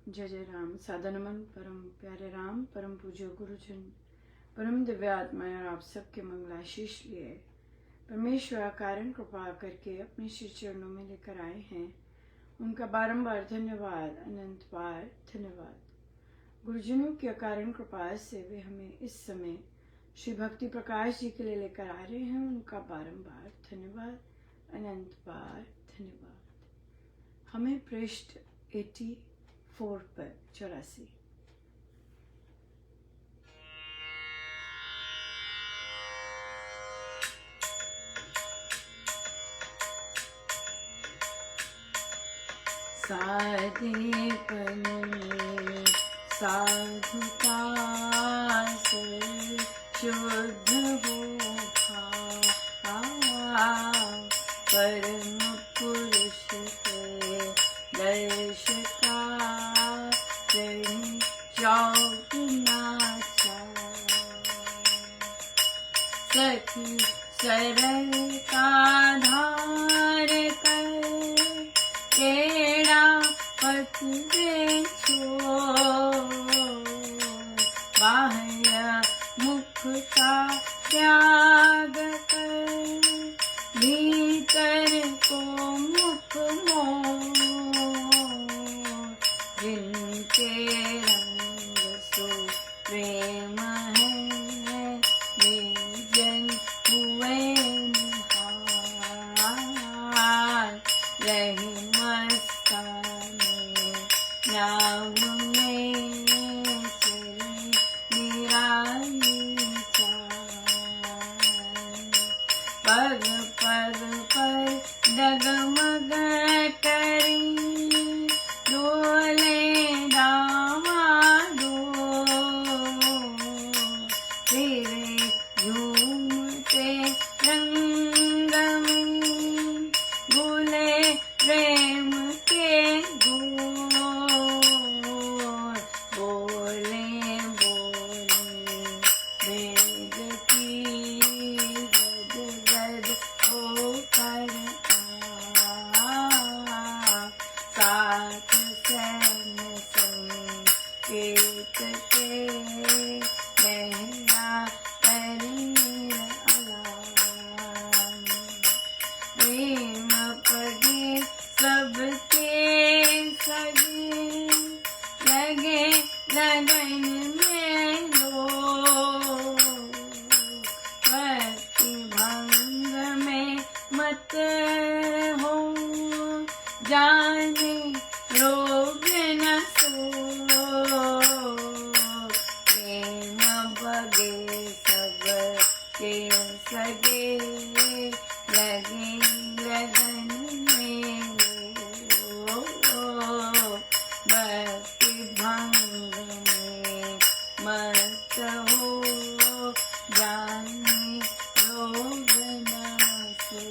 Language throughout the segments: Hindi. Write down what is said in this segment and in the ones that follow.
जय जय राम। सादा नमन परम प्यारे राम, परम पूज्य गुरुजन, परम दिव्य आत्माएं और आप सबके मंगलाशीष लिए परमेश्वर कारण कृपा करके अपने श्री चरणों में लेकर आए हैं। उनका बारंबार धन्यवाद, अनंत बार धन्यवाद। गुरुजनों की अकारण कृपा से वे हमें इस समय श्री भक्ति प्रकाश जी के लिए लेकर आ रहे हैं। उनका बारंबार धन्यवाद, अनंत बार धन्यवाद। हमें पृष्ठ 84 पर 84 साधेपन में साधुता से शुद्ध हो परम पुरुष के दर्श का चौक नाचा सखी सरलता धार कर तेरा पथ देखो बाह्य मुख का त्याग कर भीतर को मुख मोर जिनके रंग सो प्रेम है वे जन हुए निहाल रही मस्ताने नाम में चली निराली पग पग पर डगमग करी डोले दामादो तेरे झूमते रंग में भूले प्रेम के गोर बोले बोले वेद की गद गद होकर साथ सैन संकेत के लहरा करीर अलाम प्रेम पगे सबके सगे लगे लगन में लो भक्ति भंग में मत हो जाने रोग न सो प्रेम बगे सब के सगे लगे लगन में लो भक्ति भंग में मत हो जाने रोग न सो।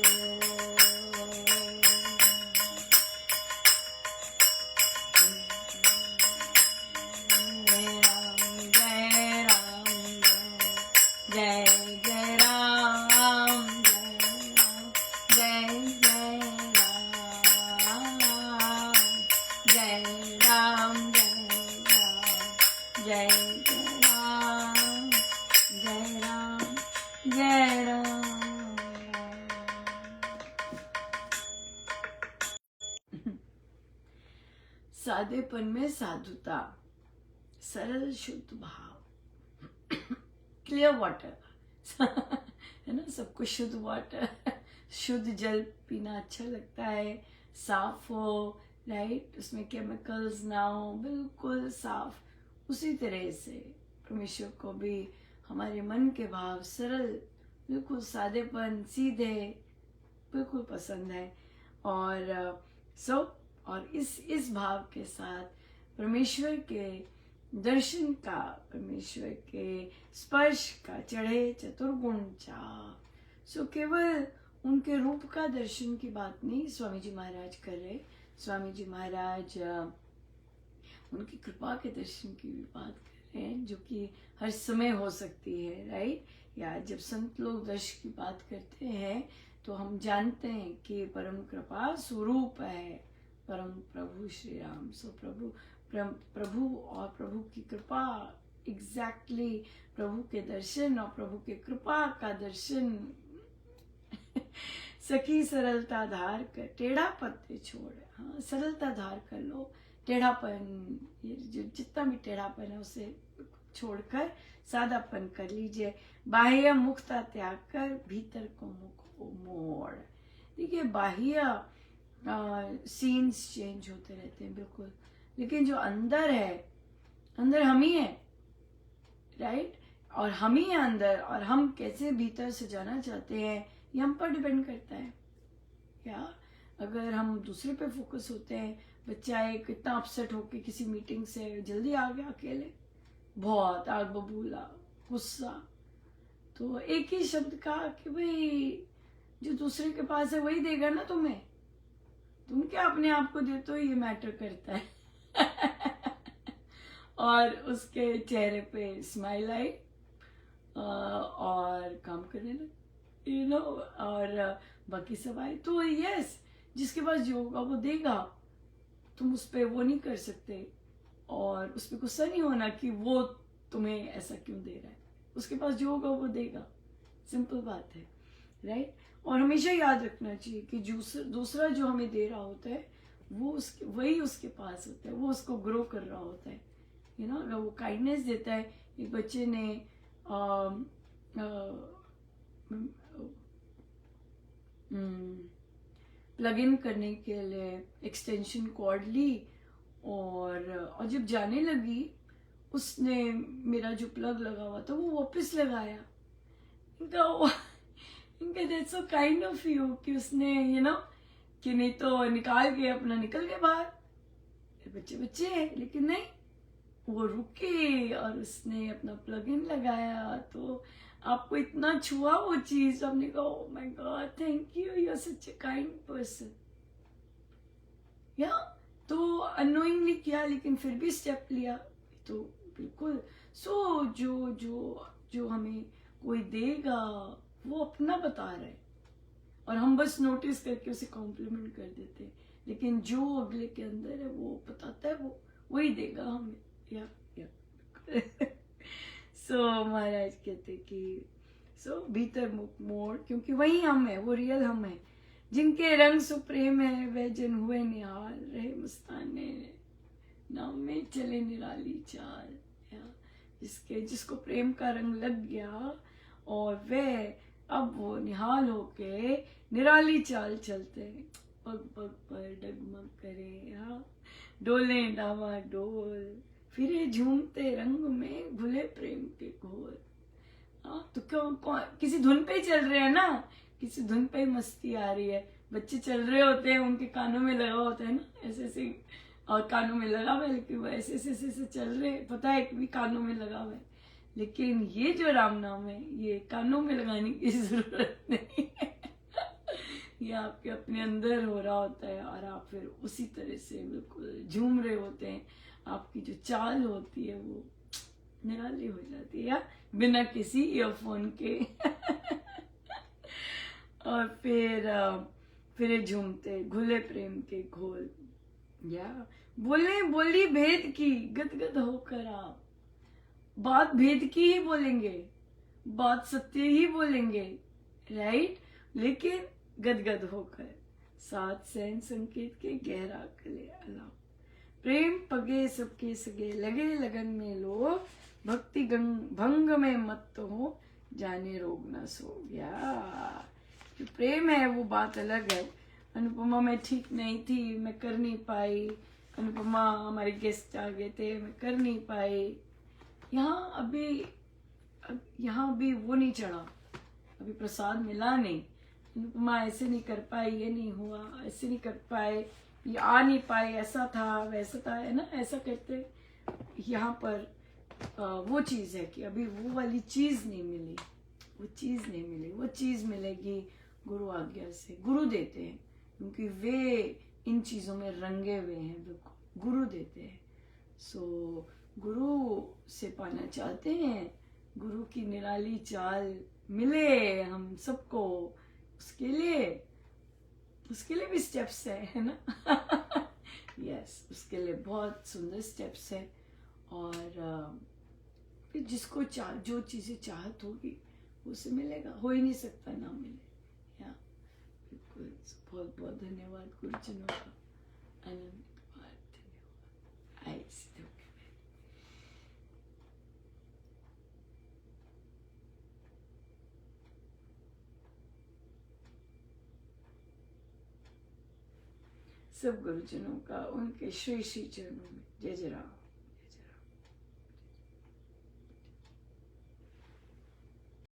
जय जय राम जय जय राम जय राम जय राम जय राम जय राम। सादेपन में साधुता, सरल शुद्ध भाव, क्लियर वाटर है ना। सबको शुद्ध वाटर, शुद्ध जल पीना अच्छा लगता है, साफ हो, राइट, उसमें केमिकल्स ना हो, बिल्कुल साफ। उसी तरह से परमेश्वर को भी हमारे मन के भाव सरल, बिल्कुल सादेपन, सीधे बिल्कुल पसंद है। और और इस भाव के साथ परमेश्वर के दर्शन का, परमेश्वर के स्पर्श का चढ़े चतुर्गुण चाप। सो केवल उनके रूप का दर्शन की बात नहीं स्वामी जी महाराज कर रहे। स्वामी जी महाराज उनकी कृपा के दर्शन की भी बात कर रहे हैं, जो कि हर समय हो सकती है, राइट। या जब संत लोग दर्शन की बात करते हैं तो हम जानते हैं कि परम कृपा स्वरूप है परम प्रभु श्री राम। सो प्रभु प्रभु और प्रभु की कृपा, एग्जैक्टली प्रभु के दर्शन और प्रभु के कृपा का दर्शन। सखी सरलता धार कर टेढ़ा पत्ते छोड़, हाँ सरलता धार कर लो, टेढ़ापन, ये जो जितना भी टेढ़ापन है उसे छोड़कर सादापन कर लीजिए। बाह्य मुखता त्याग कर भीतर को मुख मोड़। देखिए बाह्य सीन्स चेंज होते रहते हैं बिल्कुल, लेकिन जो अंदर है, अंदर हम ही है, राइट, और हम ही है अंदर, और हम कैसे भीतर से जाना चाहते हैं ये हम पर डिपेंड करता है। या अगर हम दूसरे पे फोकस होते हैं, बच्चा एक कितना अपसेट होके किसी मीटिंग से जल्दी आ गया अकेले, बहुत आग बबूला, गुस्सा, तो एक ही शब्द कहा कि भाई जो दूसरे के पास है वही देगा ना तुम्हें, तुम क्या अपने आप को देते हो, ये मैटर करता है। और उसके चेहरे पे स्माइल आई और काम करने लगे, यू नो, और बाकी सब आए। तो यस, जिसके पास जो होगा वो देगा, तुम उस पर वो नहीं कर सकते और उस पर गुस्सा नहीं होना कि वो तुम्हें ऐसा क्यों दे रहा है। उसके पास जो होगा वो देगा, सिंपल बात है, राइट। और हमेशा याद रखना चाहिए कि दूसरा जो हमें दे रहा होता है वो वही उसके पास होता है, वो उसको ग्रो कर रहा होता है, यू नो। अगर वो काइंडनेस देता है, एक बच्चे ने प्लग इन करने के लिए एक्सटेंशन कॉर्ड ली और जब जाने लगी उसने मेरा जो प्लग लगा हुआ था वो वापस लगाया। इनका that's so kind of you कि उसने यू नो कि नहीं तो निकाल के अपना निकल गए बाहर। बच्चे बच्चे हैं, लेकिन नहीं, वो रुके और उसने अपना प्लग इन लगाया। तो आपको इतना छुआ वो चीज, आपने कहा oh my God thank you, you are such a kind person. या तो अनोइंगली किया लेकिन फिर भी स्टेप लिया, तो बिल्कुल। सो जो हमें कोई देगा वो अपना बता रहा है और हम बस नोटिस करके उसे कॉम्प्लीमेंट कर देते हैं, लेकिन जो अगले के अंदर है वो बताता है, वो वही देगा हमें। या सो महाराज कहते कि भीतर मुख मोड़, क्योंकि वही हम है, वो रियल हम है। जिनके रंग सुप्रेम है वह जन हुए निहाल, रहे मस्ताने नाम में चले निराली चाल। जिसको प्रेम का रंग लग गया और वह अब वो निहाल होके निराली चाल चलते हैं, पग पग पर डगमग करे, डोले डावा डोल, फिरे झूमते रंग में घुले प्रेम के घोल। तो क्यों किसी धुन पे ही चल रहे हैं ना, किसी धुन पे ही मस्ती आ रही है। बच्चे चल रहे होते हैं, उनके कानों में लगा होता है ना ऐसे ऐसे, और कानों में लगा हुआ है, लेकिन वो ऐसे ऐसे ऐसे चल रहे, पता है कि भी कानों में लगा हुआ है। लेकिन ये जो राम नाम है ये कानों में लगाने की जरूरत नहीं है। ये आपके अपने अंदर हो रहा होता है और आप फिर उसी तरह से बिल्कुल झूम रहे होते हैं। आपकी जो चाल होती है वो निराली हो जाती है बिना किसी ईयरफोन के। और फिर झूमते घुले प्रेम के घोल, या बोले बोली भेद की गदगद होकर आप, बात भेद की ही बोलेंगे, बात सत्य ही बोलेंगे, राइट, लेकिन गदगद होकर, साथ सहन संकेत के गहरा कले अलाप, प्रेम पगे सबके सगे, लगे लगन में लोग, भक्ति भंग में मत हो, जाने रोग न सो। या जो प्रेम है वो बात अलग है। अनुपमा मैं ठीक नहीं थी, मैं कर नहीं पाई, अनुपमा हमारे गेस्ट आ गए थे, मैं कर नहीं पाई, यहाँ अभी वो नहीं चढ़ा, अभी प्रसाद मिला नहीं, अनुपमा ऐसे नहीं कर पाई, ये नहीं हुआ, ऐसे नहीं कर पाए, ये आ नहीं पाए, ऐसा था वैसा था, है ना, ऐसा कहते। यहाँ पर वो चीज है कि अभी वो वाली चीज नहीं मिली, वो चीज नहीं मिली, वो चीज मिलेगी गुरु आज्ञा से। गुरु देते हैं क्योंकि वे इन चीजों में रंगे हुए हैं, बिल्कुल गुरु देते हैं। सो गुरु से पाना चाहते हैं, गुरु की निराली चाल मिले हम सबको, उसके लिए भी स्टेप्स है ना। यस, उसके लिए बहुत सुंदर स्टेप्स है। और फिर जिसको जो चीज़ें चाहत होगी उसे मिलेगा, हो ही नहीं सकता ना मिले। या बिल्कुल, बहुत बहुत धन्यवाद गुरुजनों का, अनंत बार धन्यवाद। आई सीधे होके बैठ। सब गुरुजनों का उनके श्री श्री चरणों में जय जय राम।